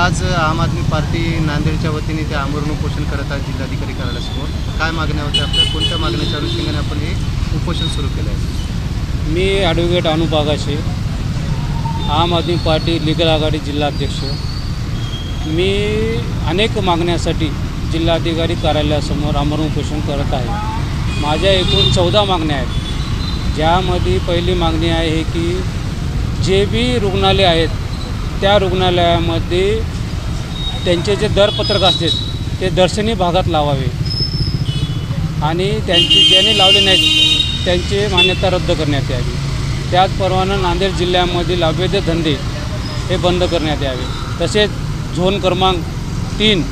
आज आम आदमी पार्टी नांदेडच्या वतीने ते आमरण उपोषण करत आहे जिल्हाधिकारी कार्यालयासमोर. काय मागण्या होत्या आपल्या, कोणत्या मागण्याच्या अनुषंगाने आपण हे उपोषण सुरू केलं आहे? मी ॲडव्होकेट अनुप आगाशे, आम आदमी पार्टी लीगल आघाडी जिल्हाध्यक्ष. मी अनेक मागण्यासाठी जिल्हाधिकारी कार्यालयासमोर आमरण उपोषण करत आहे. माझ्या एकूण 14 मागण्या आहेत. ज्यामध्ये पहिली मागणी आहे की जे बी रुग्णालय आहेत त्या रुग्णालयामध्ये त्यांचे जे दरपत्रक असतात ते दर्शनी भागात लावावे आणि त्यांची ज्याने लावले नाहीत त्यांची मान्यता रद्द करण्यात यावी. त्याचप्रमाणे नांदेड जिल्ह्यामधील अवैध धंदे हे बंद करण्यात यावे. तसेच झोन क्रमांक 3,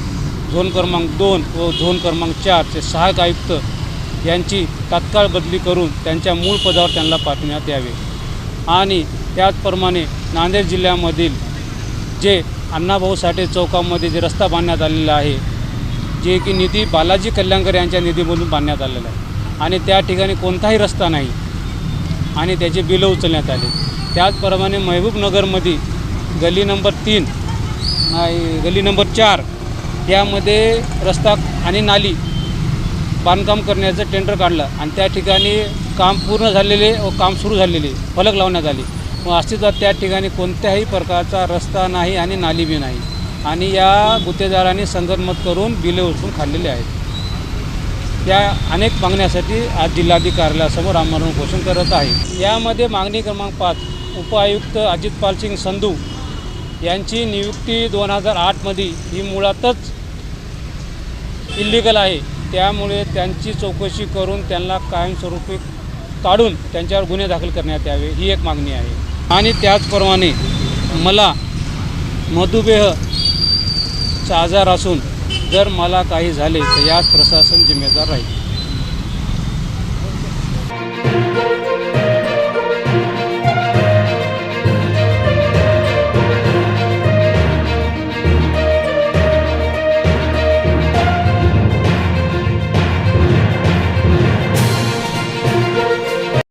झोन क्रमांक 2 व झोन क्रमांक 4 चे सहाय्यक आयुक्त यांची तात्काळ बदली करून त्यांच्या मूळ पदावर त्यांना पाठवण्यात यावे. आणि त्याचप्रमाणे नांदेड जिल्ह्यामधील जे अण्णाभाऊ साठे चौकामध्ये जे रस्ता बांधण्यात आलेला आहे, जे की निधी बालाजी कल्याणकर यांच्या निधीमधून बांधण्यात आलेला आहे आणि त्या ठिकाणी कोणताही रस्ता नाही आणि त्याचे बिलं उचलण्यात आले. त्याचप्रमाणे महबूबनगरमध्ये गली नंबर 3 गली नंबर 4 यामध्ये रस्ता आणि नाली बांधकाम करण्याचं टेंडर काढलं आणि त्या ठिकाणी काम पूर्ण झालेले व काम सुरू झालेले फलक लावण्यात आले. मग अस्तित्वात त्या ठिकाणी कोणत्याही प्रकारचा रस्ता नाही आणि नाली बी नाही आणि या गुत्तेदारांनी संगनमत करून बिले उचलून खाल्लेले आहेत. त्या अनेक मागण्यासाठी आज जिल्हाधिकारी कार्यालयासमोर आमरण उपोषण करत आहे. यामध्ये मागणी क्रमांक 5 उपायुक्त अजितपाल सिंग संधू यांची नियुक्ती 2008मध्ये ही मुळातच इल्लीगल आहे. त्यामुळे त्यांची चौकशी करून त्यांना कायमस्वरूपी काढून त्यांच्यावर गुन्हे दाखल करण्यात यावे ही एक मागणी आहे. आणि त्याचप्रमाणे मला मधुमेहचा आजार असून जर मला काही झाले तर यात प्रशासन जिम्मेदार राहील.